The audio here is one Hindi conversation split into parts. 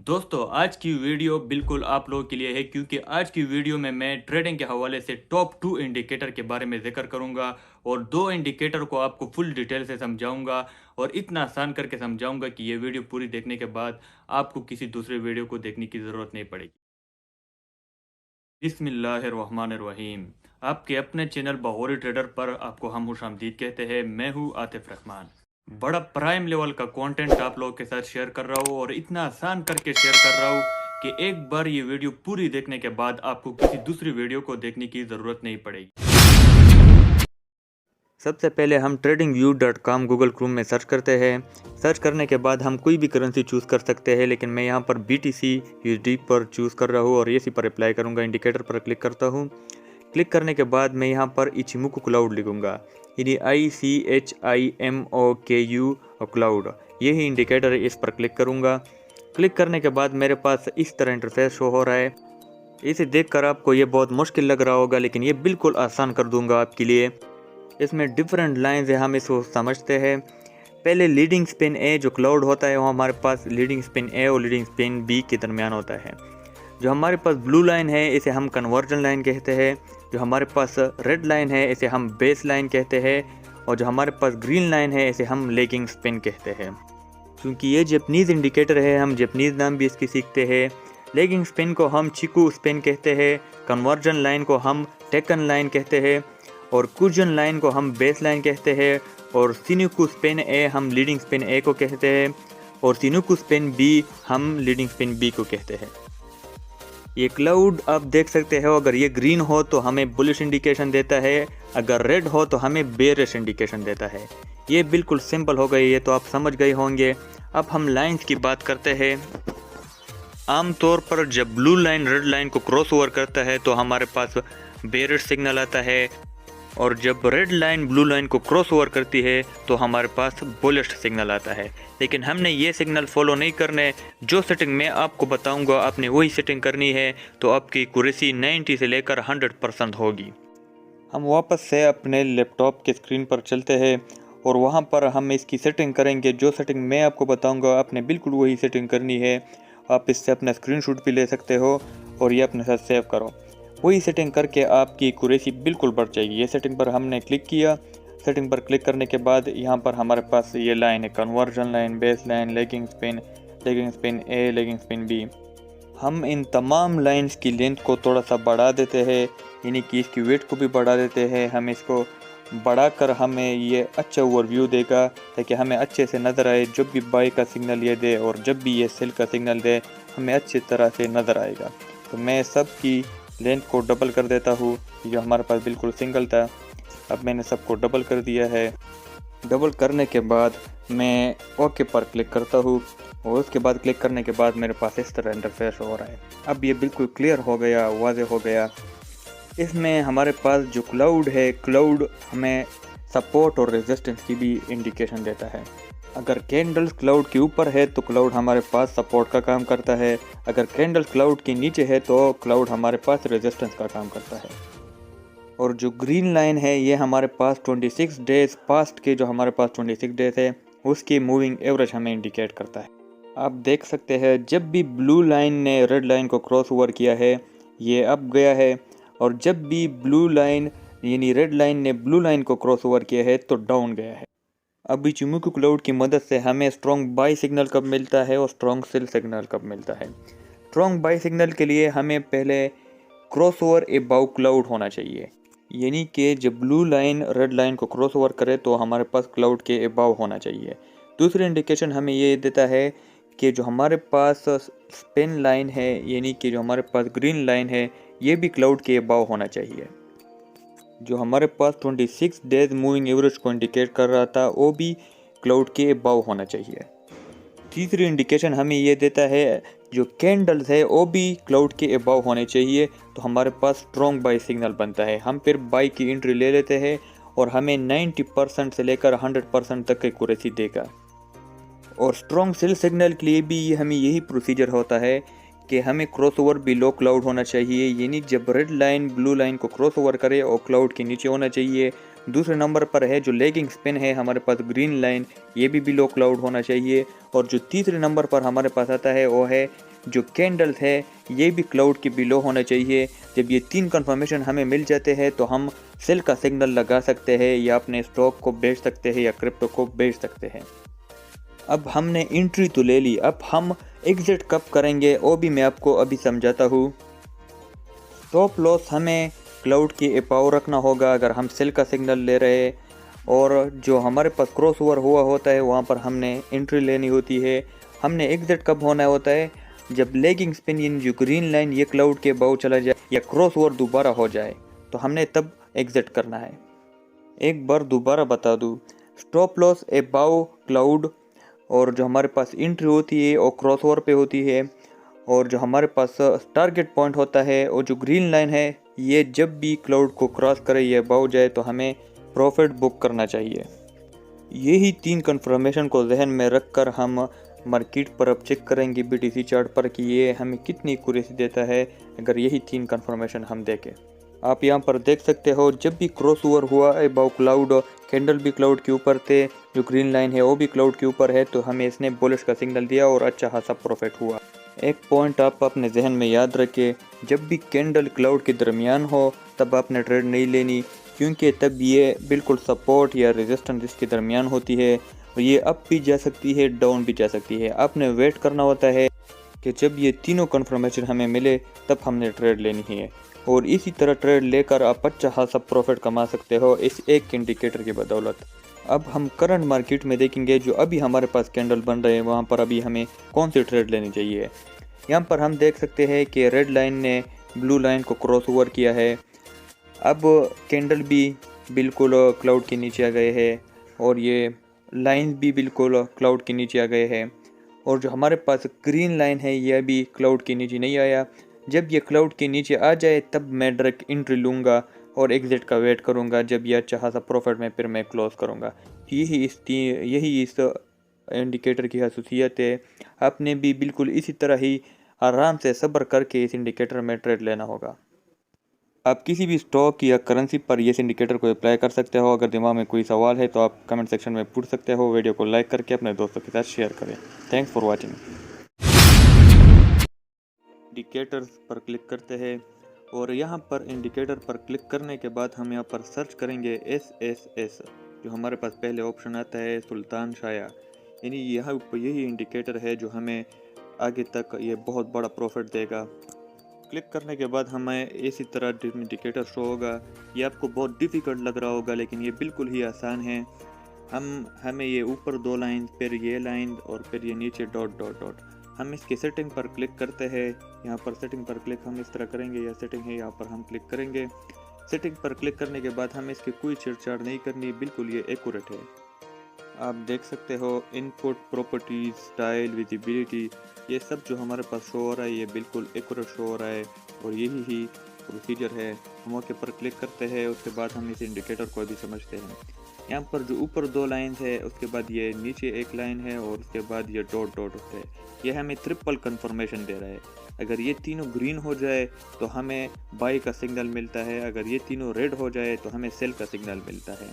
दोस्तों आज की वीडियो बिल्कुल आप लोगों के लिए है क्योंकि आज की वीडियो में मैं ट्रेडिंग के हवाले से टॉप 2 इंडिकेटर के बारे में जिक्र करूंगा और 2 इंडिकेटर को आपको फुल डिटेल से समझाऊंगा और इतना आसान करके समझाऊंगा कि ये वीडियो पूरी देखने के बाद आपको किसी दूसरे वीडियो को देखने की ज़रूरत नहीं पड़ेगी। बिस्मिल्लाहिर्रहमानिर्रहीम। आपके अपने चैनल बहोरी ट्रेडर पर आपको हम खुशामदीद कहते हैं। मैं हूँ आतिफ रहमान। बड़ा प्राइम लेवल का कंटेंट आप लोगों के साथ शेयर कर रहा हूँ और इतना आसान करके शेयर कर रहा हूँ कि एक बार ये वीडियो पूरी देखने के बाद आपको किसी दूसरी वीडियो को देखने की ज़रूरत नहीं पड़ेगी। सबसे पहले हम tradingview.com गूगल क्रोम में सर्च करते हैं। सर्च करने के बाद हम कोई भी करेंसी चूज़ कर सकते हैं, लेकिन मैं यहाँ पर BTC USD पर चूज़ कर रहा हूँ और इसी पर अप्लाई करूँगा। इंडिकेटर पर क्लिक करता हूँ। क्लिक करने के बाद मैं यहाँ पर इचिमोकू क्लाउड लिखूँगा, यानी ICHIMOKU और क्लाउड, यही इंडिकेटर है। इस पर क्लिक करूँगा। क्लिक करने के बाद मेरे पास इस तरह इंटरफेस शो हो रहा है। इसे देखकर आपको ये बहुत मुश्किल लग रहा होगा, लेकिन ये बिल्कुल आसान कर दूंगा आपके लिए। इसमें डिफरेंट लाइंस है, हम इसको समझते हैं। पहले लीडिंग स्पिन ए जो क्लाउड होता है, वो हमारे पास लीडिंग स्पिन ए और लीडिंग स्पिन बी के दरमियान होता है। जो हमारे पास ब्लू लाइन है इसे हम कन्वर्जन लाइन कहते हैं। जो हमारे पास रेड लाइन है इसे हम बेस लाइन कहते हैं और जो हमारे पास ग्रीन लाइन है इसे हम लेगिंग स्पिन कहते हैं। क्योंकि ये जैपनीज़ इंडिकेटर है, हम जैपनीज़ नाम भी इसकी सीखते हैं। लेगिंग स्पिन को हम चिकू स्पिन कहते हैं, कन्वर्जन लाइन को हम टेकन लाइन कहते हैं और कुजन लाइन को हम बेस लाइन कहते हैं और सिनुकू स्पिन ए हम लीडिंग स्पिन ए को कहते हैं और सिनुकू स्पिन बी हम लीडिंग स्पिन बी को कहते हैं। ये क्लाउड आप देख सकते हो, अगर ये ग्रीन हो तो हमें बुलिश इंडिकेशन देता है, अगर रेड हो तो हमें बेरिश इंडिकेशन देता है। ये बिल्कुल सिंपल हो गई, ये तो आप समझ गए होंगे। अब हम लाइंस की बात करते हैं। आमतौर पर जब ब्लू लाइन रेड लाइन को क्रॉस ओवर करता है तो हमारे पास बेरिश सिग्नल आता है और जब रेड लाइन ब्लू लाइन को क्रॉस ओवर करती है तो हमारे पास बुलिश सिग्नल आता है। लेकिन हमने ये सिग्नल फॉलो नहीं करने। जो सेटिंग मैं आपको बताऊंगा आपने वही सेटिंग करनी है, तो आपकी एक्यूरेसी 90 से लेकर 100% होगी। हम वापस से अपने लैपटॉप के स्क्रीन पर चलते हैं और वहाँ पर हम इसकी सेटिंग करेंगे। जो सेटिंग मैं आपको बताऊंगा आपने बिल्कुल वही सेटिंग करनी है। आप इससे अपना स्क्रीनशॉट भी ले सकते हो और ये अपने साथ सेव करो। वही सेटिंग करके आपकी एक्यूरेसी बिल्कुल बढ़ जाएगी। ये सेटिंग पर हमने क्लिक किया। सेटिंग पर क्लिक करने के बाद यहाँ पर हमारे पास ये लाइन है, conversion line, base line, lagging spin A, lagging spin B. हम इन तमाम लाइंस की लेंथ को थोड़ा सा बढ़ा देते हैं, यानी कि इसकी वेट को भी बढ़ा देते हैं। हम इसको बढ़ाकर हमें ये अच्छा ओवरव्यू देगा ताकि हमें अच्छे से नज़र आए। जब भी बाई का सिग्नल ये दे और जब भी ये सेल का सिग्नल दे हमें अच्छी तरह से नज़र आएगा। तो मैं सब की लेंथ को डबल कर देता हूँ। जो हमारे पास बिल्कुल सिंगल था, अब मैंने सबको डबल कर दिया है। डबल करने के बाद मैं ओके पर क्लिक करता हूँ और उसके बाद क्लिक करने के बाद मेरे पास इस तरह इंटरफेस हो रहा है। अब ये बिल्कुल क्लियर हो गया, वाज़ेह हो गया। इसमें हमारे पास जो क्लाउड है, क्लाउड हमें सपोर्ट और रेजिस्टेंस की भी इंडिकेशन देता है। अगर कैंडल्स क्लाउड के ऊपर है तो क्लाउड हमारे पास सपोर्ट का काम करता है, अगर कैंडल क्लाउड के नीचे है तो क्लाउड हमारे पास रेजिस्टेंस का काम करता है। और जो ग्रीन लाइन है ये हमारे पास 26 डेज पास्ट के, जो हमारे पास 26 डेज है उसकी मूविंग एवरेज हमें इंडिकेट करता है। आप देख सकते हैं जब भी ब्लू लाइन ने रेड लाइन को क्रॉस ओवर किया है ये अप गया है और जब भी ब्लू लाइन यानी रेड लाइन ने ब्लू लाइन को क्रॉस ओवर किया है तो डाउन गया है। अब इचिमोकू क्लाउड की मदद से हमें स्ट्रॉन्ग बाई सिग्नल कब मिलता है और स्ट्रॉन्ग सेल सिग्नल कब मिलता है। स्ट्रॉन्ग बाई सिग्नल के लिए हमें पहले क्रॉस ओवर अबाउ क्लाउड होना चाहिए, यानी कि जब ब्लू लाइन रेड लाइन को क्रॉस ओवर करे तो हमारे पास क्लाउड के अबाउ होना चाहिए। दूसरी इंडिकेशन हमें ये देता है कि जो हमारे पास स्पिन लाइन है, यानी कि जो हमारे पास ग्रीन लाइन है, ये भी क्लाउड के अबाउ होना चाहिए। जो हमारे पास 26 डेज मूविंग एवरेज को इंडिकेट कर रहा था वो भी क्लाउड के अबाउ होना चाहिए। तीसरी इंडिकेशन हमें ये देता है जो कैंडल्स है वो भी क्लाउड के अबाउ होने चाहिए, तो हमारे पास स्ट्रॉन्ग बाई सिग्नल बनता है। हम फिर बाई की एंट्री ले लेते हैं और हमें 90% से लेकर 100% तक एक्यूरेसी देगा। और स्ट्रॉन्ग सेल सिग्नल के लिए भी हमें यही प्रोसीजर होता है कि हमें क्रॉस ओवर बिलो क्लाउड होना चाहिए, यानी जब रेड लाइन ब्लू लाइन को क्रॉस ओवर करे और क्लाउड के नीचे होना चाहिए। दूसरे नंबर पर है जो लेगिंग स्पिन है हमारे पास ग्रीन लाइन, ये भी बिलो क्लाउड होना चाहिए। और जो तीसरे नंबर पर हमारे पास आता है वो है जो कैंडल्स है ये भी क्लाउड के बिलो होना चाहिए। जब ये 3 कंफर्मेशन हमें मिल जाते हैं तो हम सेल का सिग्नल लगा सकते हैं या अपने स्टॉक को बेच सकते हैं या क्रिप्टो को बेच सकते हैं। अब हमने एंट्री तो ले ली, अब हम एग्जिट कब करेंगे वो भी मैं आपको अभी समझाता हूँ। स्टॉप लॉस हमें क्लाउड के अबाव रखना होगा अगर हम सेल का सिग्नल ले रहे हैं, और जो हमारे पास क्रॉस ओवर हुआ होता है वहाँ पर हमने एंट्री लेनी होती है। हमने एग्जिट कब होना होता है, जब लेगिंग स्पिन इन जो ग्रीन लाइन ये क्लाउड के अबाव चला जाए या क्रॉस ओवर दोबारा हो जाए तो हमने तब एग्जिट करना है। एक बार दोबारा बता दूँ, स्टॉप लॉस अबाव क्लाउड, और जो हमारे पास एंट्री होती है वो क्रॉस ओवर पे होती है, और जो हमारे पास टारगेट पॉइंट होता है और जो ग्रीन लाइन है ये जब भी क्लाउड को क्रॉस करे या अबाव जाए तो हमें प्रॉफिट बुक करना चाहिए। यही 3 कंफर्मेशन को जहन में रखकर हम मार्केट पर अब चेक करेंगे BTC चार्ट पर कि ये हमें कितनी एक्यूरेसी देता है अगर यही 3 कंफर्मेशन हम देखें। आप यहाँ पर देख सकते हो जब भी क्रॉस ओवर हुआ अबाव क्लाउड, कैंडल भी क्लाउड के ऊपर थे, जो ग्रीन लाइन है वो भी क्लाउड के ऊपर है, तो हमें इसने बुलिश का सिग्नल दिया और अच्छा खासा प्रॉफिट हुआ। एक पॉइंट आप अपने जहन में याद रखें, जब भी कैंडल क्लाउड के दरमियान हो तब आपने ट्रेड नहीं लेनी, क्योंकि तब ये बिल्कुल सपोर्ट या रेजिस्टेंस इसके दरमियान होती है और ये अप भी जा सकती है डाउन भी जा सकती है। आपने वेट करना होता है कि जब ये तीनों कन्फर्मेशन हमें मिले तब हमने ट्रेड लेनी है, और इसी तरह ट्रेड लेकर आप अच्छा खासा प्रॉफिट कमा सकते हो इस एक इंडिकेटर की बदौलत। अब हम करंट मार्केट में देखेंगे जो अभी हमारे पास कैंडल बन रहे हैं वहाँ पर अभी हमें कौन सी ट्रेड लेनी चाहिए। यहाँ पर हम देख सकते हैं कि रेड लाइन ने ब्लू लाइन को क्रॉस ओवर किया है, अब कैंडल भी बिल्कुल क्लाउड के नीचे आ गए हैं और ये लाइन भी बिल्कुल क्लाउड के नीचे आ गए हैं, और जो हमारे पास ग्रीन लाइन है यह भी क्लाउड के नीचे नहीं आया। जब ये क्लाउड के नीचे आ जाए तब मैं डायरेक्ट एंट्री लूँगा और एग्जिट का वेट करूँगा, जब यह अच्छा खासा प्रॉफिट में फिर मैं क्लोज करूँगा। यही इस इंडिकेटर की खासियत है। आपने भी बिल्कुल इसी तरह ही आराम से सब्र करके इस इंडिकेटर में ट्रेड लेना होगा। आप किसी भी स्टॉक या करेंसी पर इस इंडिकेटर को अप्लाई कर सकते हो। अगर दिमाग में कोई सवाल है तो आप कमेंट सेक्शन में पूछ सकते हो। वीडियो को लाइक करके अपने दोस्तों के साथ शेयर करें। Thanks for watching. इंडिकेटर्स पर क्लिक करते हैं और यहाँ पर इंडिकेटर पर क्लिक करने के बाद हम यहाँ पर सर्च करेंगे SSS, जो हमारे पास पहले ऑप्शन आता है सुल्तान शाया, यानी यहाँ पर यही इंडिकेटर है जो हमें आगे तक ये बहुत बड़ा प्रॉफिट देगा। क्लिक करने के बाद हमें इसी तरह इंडिकेटर शो होगा। ये आपको बहुत डिफ़िकल्ट लग रहा होगा लेकिन ये बिल्कुल ही आसान है। हमें ये ऊपर 2 लाइन, फिर ये लाइन और फिर ये नीचे डॉट डॉट डॉट, हम इसकी सेटिंग पर क्लिक करते हैं। यहाँ पर सेटिंग पर क्लिक हम इस तरह करेंगे, यह सेटिंग है, यहाँ पर हम क्लिक करेंगे। सेटिंग पर क्लिक करने के बाद हमें इसकी कोई छेड़छाड़ नहीं करनी, बिल्कुल ये एक्यूरेट है। आप देख सकते हो इनपुट, प्रॉपर्टीज, स्टाइल, विजिबिलिटी, ये सब जो हमारे पास शो हो रहा है ये बिल्कुल एक्यूरेट शो हो रहा है और यही ही प्रोसीजर है। हम ओके पर क्लिक करते हैं, उसके बाद हम इस इंडिकेटर को भी समझते हैं। यहाँ पर जो ऊपर 2 लाइन है, उसके बाद ये नीचे 1 लाइन है और उसके बाद ये डॉट डॉट होते हैं। ये हमें ट्रिपल कंफर्मेशन दे रहा है। अगर ये तीनों ग्रीन हो जाए तो हमें बाई का सिग्नल मिलता है, अगर ये तीनों रेड हो जाए तो हमें सेल का सिग्नल मिलता है।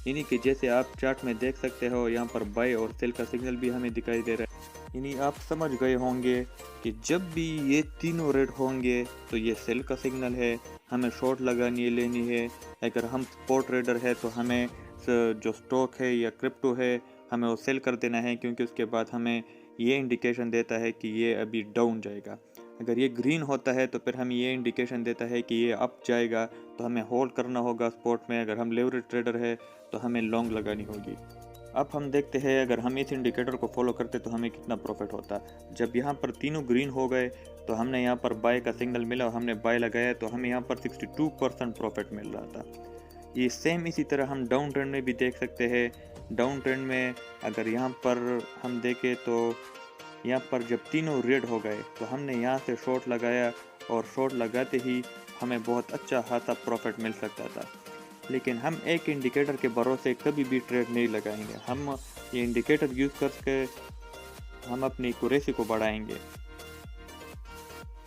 यानी कि जैसे आप चार्ट में देख सकते हो यहाँ पर बाय और सेल का सिग्नल भी हमें दिखाई दे रहा है। यानी आप समझ गए होंगे कि जब भी ये तीनों रेड होंगे तो ये सेल का सिग्नल है, हमें शॉर्ट लगानी लेनी है। अगर हम स्पॉट ट्रेडर है तो हमें जो स्टॉक है या क्रिप्टो है हमें वो सेल कर देना है, क्योंकि उसके बाद हमें ये इंडिकेशन देता है कि ये अभी डाउन जाएगा। अगर ये ग्रीन होता है तो फिर हमें ये इंडिकेशन देता है कि ये अप जाएगा, तो हमें होल्ड करना होगा स्पॉट में। अगर हम लेवरेज ट्रेडर है तो हमें लॉन्ग लगानी होगी। अब हम देखते हैं अगर हम इस इंडिकेटर को फॉलो करते तो हमें कितना प्रॉफिट होता। जब यहाँ पर तीनों ग्रीन हो गए तो हमने यहाँ पर बाय का सिग्नल मिला और हमने बाय लगाया तो हमें यहाँ पर 62% प्रॉफिट मिल रहा था। ये सेम इसी तरह हम डाउन ट्रेंड में भी देख सकते हैं। डाउन ट्रेंड में अगर यहाँ पर हम देखें तो यहाँ पर जब तीनों रेड हो गए तो हमने यहाँ से शॉर्ट लगाया और शॉर्ट लगाते ही हमें बहुत अच्छा खासा प्रॉफिट मिल सकता था। लेकिन हम एक इंडिकेटर के भरोसे कभी भी ट्रेड नहीं लगाएंगे। हम ये इंडिकेटर यूज़ करके हम अपनी एक्यूरेसी को बढ़ाएंगे।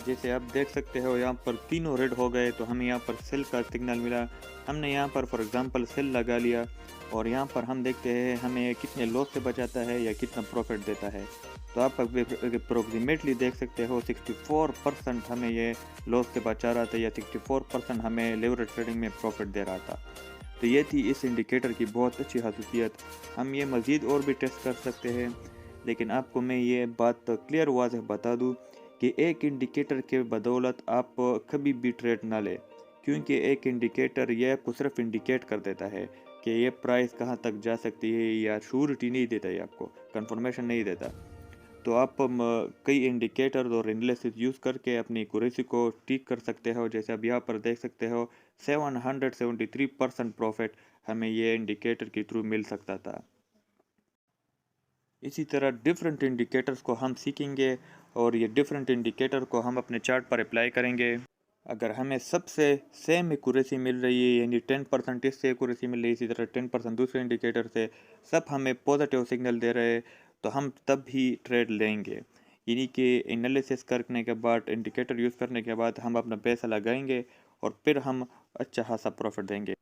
जैसे आप देख सकते हो यहाँ पर तीनों रेड हो गए तो हमें यहाँ पर सेल का सिग्नल मिला। हमने यहाँ पर फॉर एग्जांपल सेल लगा लिया और यहाँ पर हम देखते हैं हमें कितने लॉस से बचाता है या कितना प्रॉफिट देता है। तो आप अप्रोक्सीमेटली देख सकते हो 64% हमें ये लॉस के बचा रहा था, या 64% हमें लेवरेज ट्रेडिंग में प्रॉफिट दे रहा था। तो ये थी इस इंडिकेटर की बहुत अच्छी खासियत। हम ये मज़ीद और भी टेस्ट कर सकते हैं, लेकिन आपको मैं ये बात क्लियर वाज़ह बता दूँ कि एक इंडिकेटर के बदौलत आप कभी भी ट्रेड ना लें, क्योंकि एक इंडिकेटर ये आपको सिर्फ इंडिकेट कर देता है कि ये प्राइस कहाँ तक जा सकती है, या श्योरिटी नहीं देता है, आपको कंफर्मेशन नहीं देता। तो आप कई इंडिकेटर और एनालिसिस यूज़ करके अपनी एक्यूरेसी को ठीक कर सकते हो। जैसे अब यहाँ पर देख सकते हो 773% प्रॉफिट हमें ये इंडिकेटर के थ्रू मिल सकता था। इसी तरह डिफरेंट इंडिकेटर्स को हम सीखेंगे और ये डिफरेंट इंडिकेटर को हम अपने चार्ट पर अप्लाई करेंगे। अगर हमें सबसे सेम एक्यूरेसी मिल रही है, यानी 10% इससे एक्यूरेसी मिल रही है, इसी तरह 10% दूसरे इंडिकेटर से, सब हमें पॉजिटिव सिग्नल दे रहे हैं, तो हम तब ही ट्रेड लेंगे। यानी कि एनालिसिस करने के बाद, इंडिकेटर यूज़ करने के बाद हम अपना पैसा लगाएंगे और फिर हम अच्छा खासा प्रॉफिट देंगे।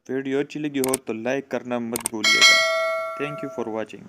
वीडियो अच्छी लगी हो तो लाइक करना मत भूलिएगा। Thank you for watching.